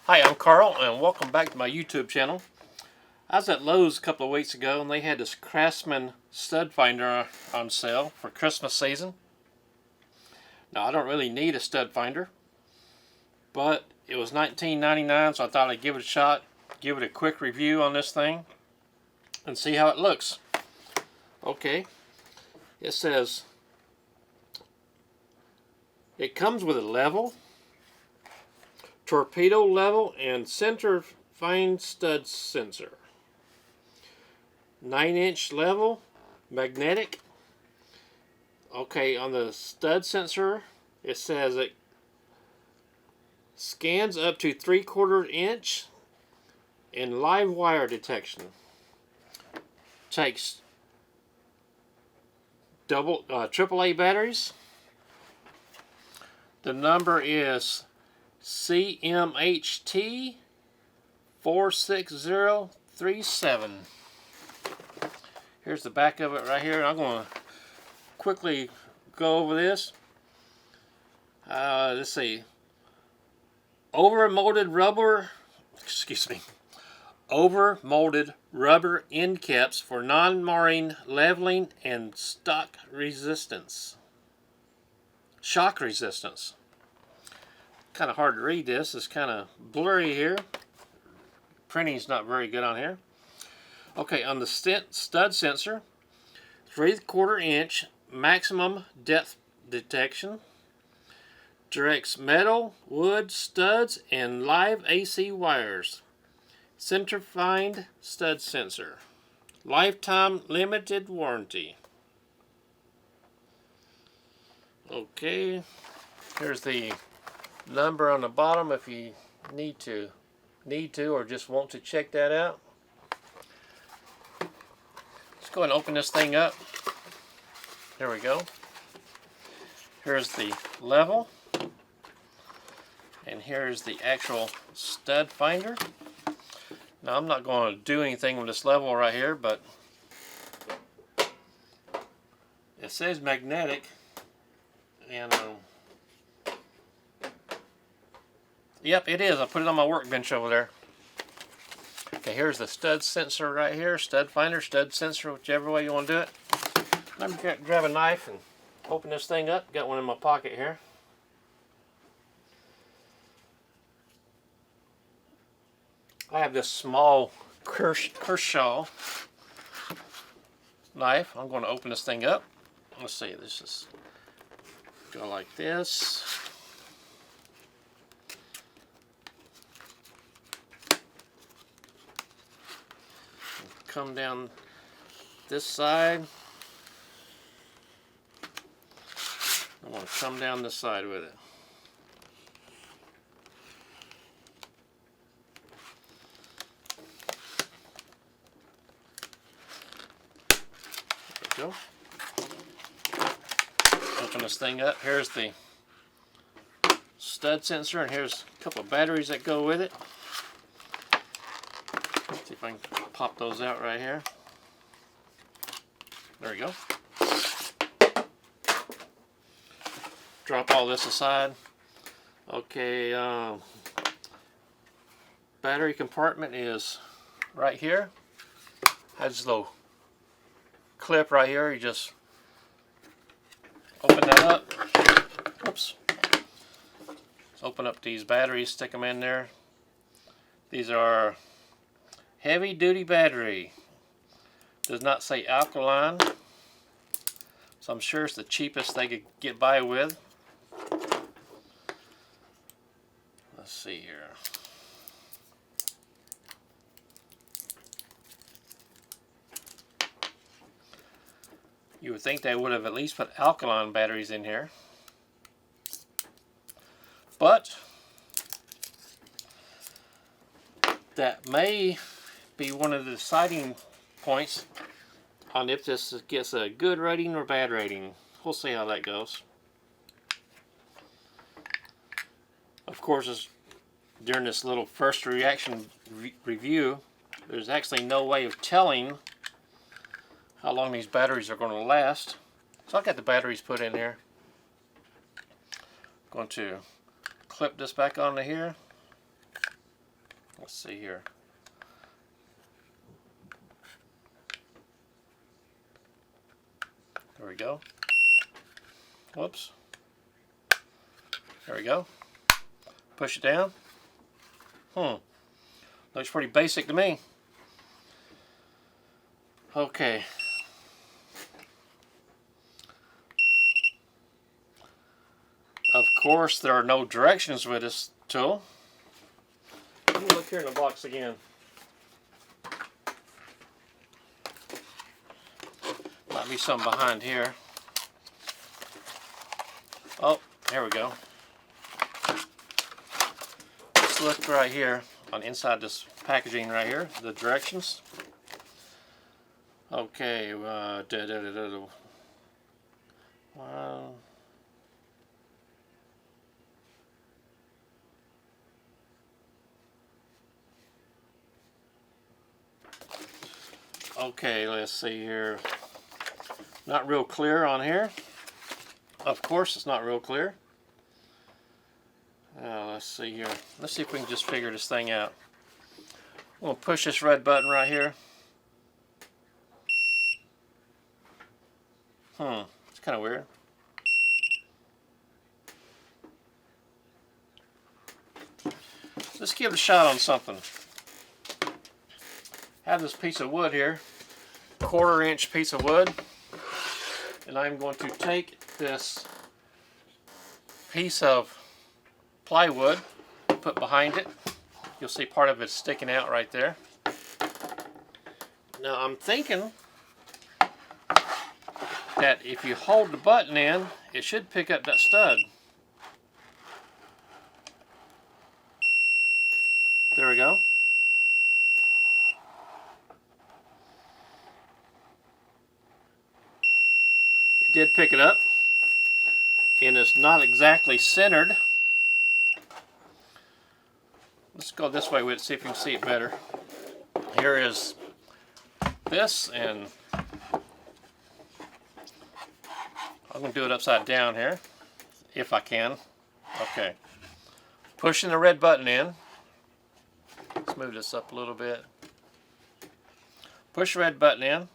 Hi, I'm Carl, and welcome back to my YouTube channel. I was at Lowe's a couple of weeks ago, and they had this Craftsman stud finder on sale for Christmas season. Now, I don't really need a stud finder, but it was $19.99, so I thought I'd give it a shot, give it a quick review on this thing, and see how it looks. Okay, it says it comes with a level, torpedo level, and center fine stud sensor. 9-inch level, magnetic. Okay, on the stud sensor, it says it scans up to 3/4 inch and live wire detection. Takes AAA batteries. The number is CMHT 46037. Here's the back of it right here. I'm going to quickly go over this. Let's see. Over-molded rubber end caps for non-marring leveling and shock resistance. Kind of hard to read this. It's kind of blurry here. Printing's not very good on here. Okay, on the stud sensor, 3/4 inch maximum depth detection. Directs metal, wood, studs, and live AC wires. Center find stud sensor. Lifetime limited warranty. Okay, here's the number on the bottom if you need to or just want to check that out. Let's go ahead and open this thing up. There we go. Here's the level, and here's the actual stud finder. Now, I'm not going to do anything with this level right here, but it says magnetic, and yep, it is. I put it on my workbench over there. Okay, here's the stud sensor right here. Stud finder, stud sensor, whichever way you want to do it. Let me grab a knife and open this thing up. Got one in my pocket here. I have this small Kershaw knife. I'm going to open this thing up. Let's see, this is go like this. Come down this side. I want to come down this side with it. There we go. Open this thing up. Here's the stud sensor, and here's a couple of batteries that go with it. See if I can pop those out right here. There we go. Drop all this aside. Okay, battery compartment is right here. Has a little clip right here. You just open that up. Oops. Let's open up these batteries, stick them in there. These are heavy duty battery. Does not say alkaline, so I'm sure it's the cheapest they could get by with. Let's see here. You would think they would have at least put alkaline batteries in here, but that may be one of the deciding points on if this gets a good rating or bad rating. We'll see how that goes. Of course, during this little first reaction review, there's actually no way of telling how long these batteries are going to last. So I've got the batteries put in here. I'm going to clip this back onto here. Let's see here. There we go. Whoops. There we go. Push it down. Looks pretty basic to me. Okay. Of course, there are no directions with this tool. Let me look here in the box again. Might be some behind here. Oh, here we go. Let's look right here on inside this packaging right here, the directions. Okay, okay, let's see here. Not real clear on here. Of course, it's not real clear. Let's see here. Let's see if we can just figure this thing out. I'm going to push this red button right here. It's kind of weird. Let's give it a shot on something. I have this piece of wood here, 1/4 inch piece of wood, and I'm going to take this piece of plywood, put behind it. You'll see part of it sticking out right there. Now I'm thinking that if you hold the button in, it should pick up that stud. There we go. It did pick it up, and it's not exactly centered. Let's go this way with it, see if you can see it better. Here is this, and I'm going to do it upside down here, if I can. Okay. Pushing the red button in. Let's move this up a little bit. Push the red button in.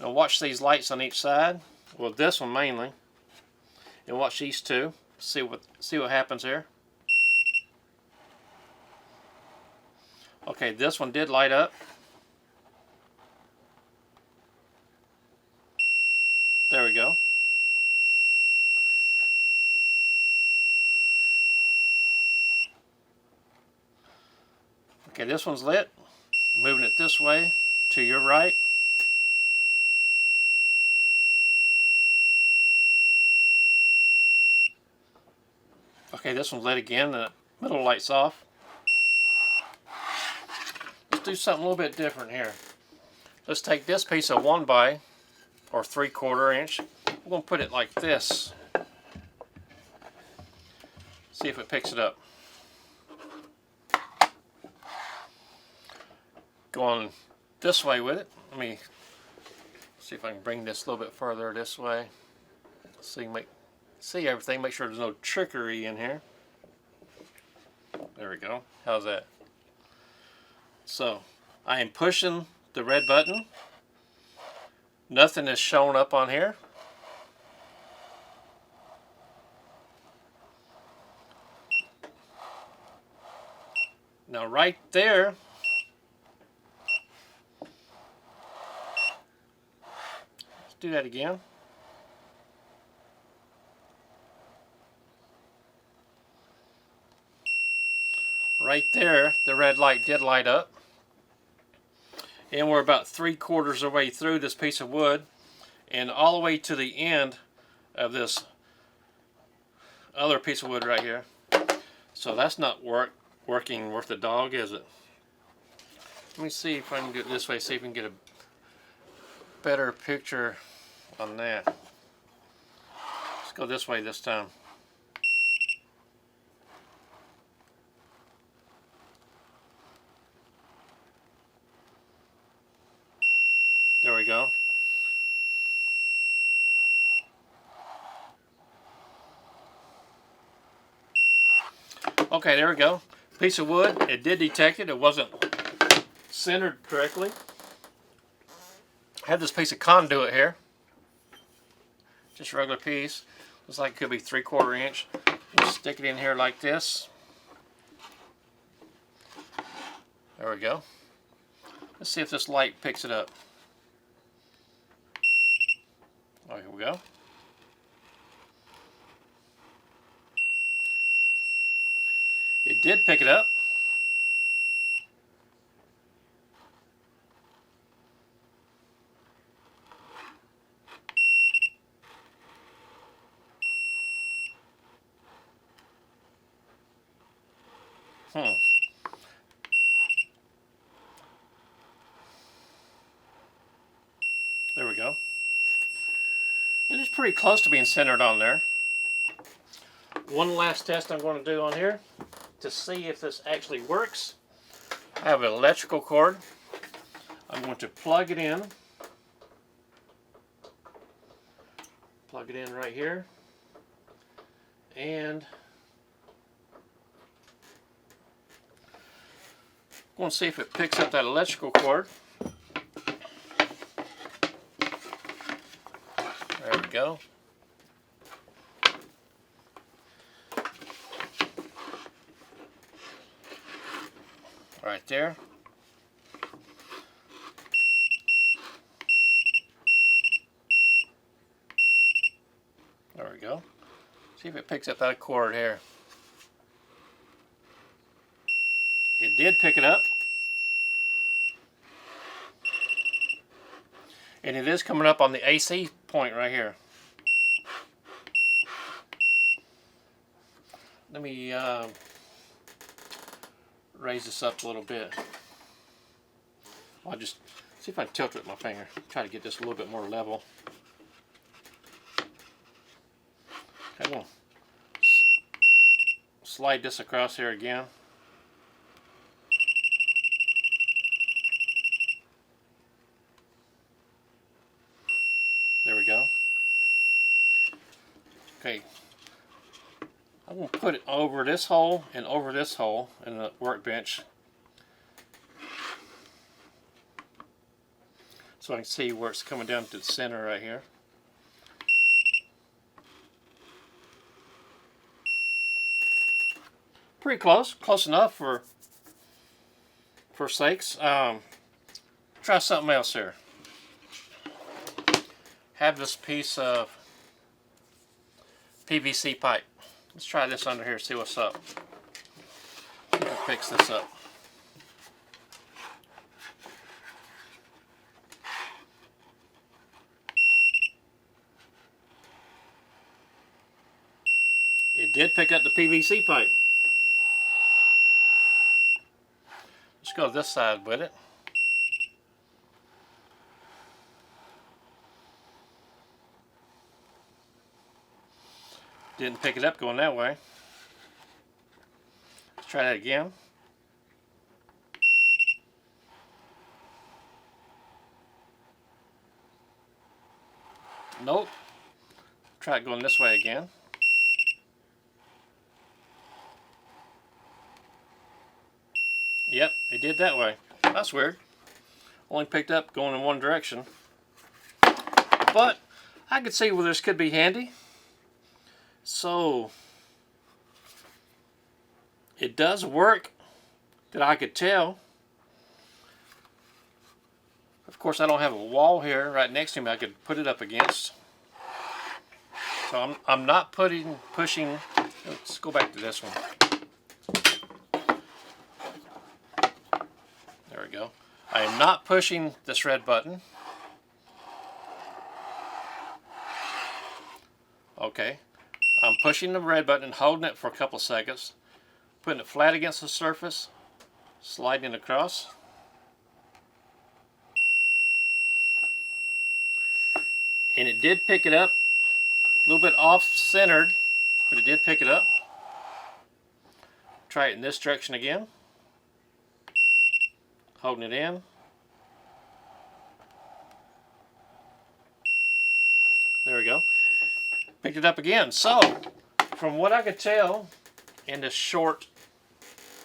Now watch these lights on each side. Well, this one mainly. And watch these two. See what happens here. Okay, this one did light up. There we go. Okay, this one's lit. Moving it this way to your right. Okay, this one's lit again. The middle light's off. Let's do something a little bit different here. Let's take this piece of 1x or 3/4 inch. We're going to put it like this. See if it picks it up. Going this way with it. Let me see if I can bring this a little bit further this way. See everything. Make sure there's no trickery in here. There we go. How's that? So I am pushing the red button. Nothing is showing up on here. Now right there, let's do that again. Right there, the red light did light up. And we're about 3/4 of the way through this piece of wood, and all the way to the end of this other piece of wood right here. So that's not working worth a dog, is it? Let me see if I can get it this way, see if we can get a better picture on that. Let's go this way this time. There we go. Okay, there we go. piece of wood. It did detect it. It wasn't centered correctly. I have this piece of conduit here. Just a regular piece. Looks like it could be 3/4 inch. Just stick it in here like this. There we go. Let's see if this light picks it up. Oh, here we go. It did pick it up. There we go. And it's pretty close to being centered on there. One last test I'm going to do on here to see if this actually works. I have an electrical cord. I'm going to plug it in. Plug it in right here. And I'm going to see if it picks up that electrical cord. There we go. Right there. There we go. See if it picks up that cord here. It did pick it up. And it is coming up on the AC point right here. Let me raise this up a little bit. I'll just see if I can tilt it with my finger. Try to get this a little bit more level. Okay, we'll slide this across here again. There we go. Okay, I'm going to put it over this hole and over this hole in the workbench so I can see where it's coming down to the center right here. Pretty close, close enough for sakes. Try something else here. Have this piece of PVC pipe. Let's try this under here, see what's up. See if it picks this up. It did pick up the PVC pipe. Let's go this side with it. Didn't pick it up going that way. Let's try that again. Nope. Try it going this way again. Yep, it did that way. That's weird. Only picked up going in one direction. But I could see where this could be handy. So it does work that I could tell. Of course, I don't have a wall here right next to me I could put it up against. So I'm not pushing. Let's go back to this one. There we go. I am not pushing this red button. Okay. I'm pushing the red button and holding it for a couple seconds, putting it flat against the surface, sliding it across. And it did pick it up, a little bit off-centered, but it did pick it up. Try it in this direction again, holding it in. There we go. Picked it up again. So, from what I could tell in this short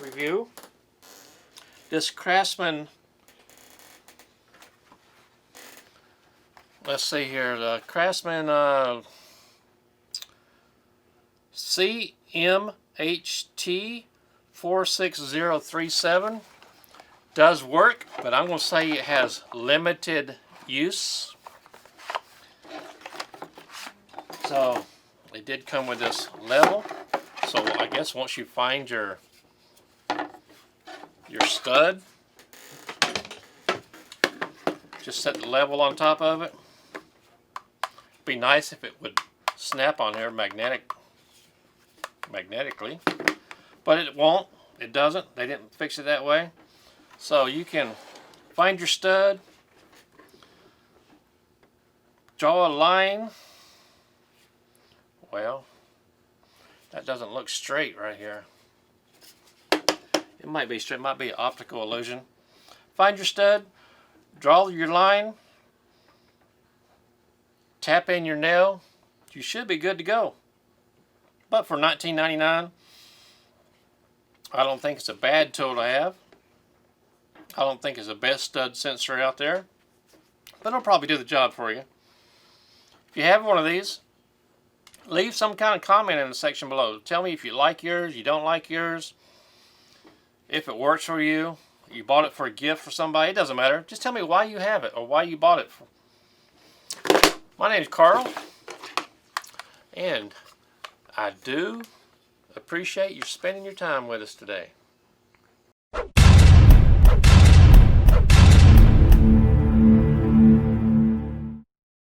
review. This Craftsman, let's see here, the Craftsman CMHT 46037 does work, but I'm going to say it has limited use. So it did come with this level. So I guess once you find your stud, just set the level on top of it. Be nice if it would snap on here magnetically, but it won't. It doesn't. They didn't fix it that way. So you can find your stud, draw a line. Well, that doesn't look straight right here. It might be straight, it might be an optical illusion. Find your stud, draw your line, tap in your nail. You should be good to go. But for $19.99, I don't think it's a bad tool to have. I don't think it's the best stud sensor out there, but it'll probably do the job for you. If you have one of these, leave some kind of comment in the section below. Tell me if you like yours, you don't like yours, if it works for you, you bought it for a gift for somebody, it doesn't matter. Just tell me why you have it or why you bought it. My name is Carl, and I do appreciate you spending your time with us today.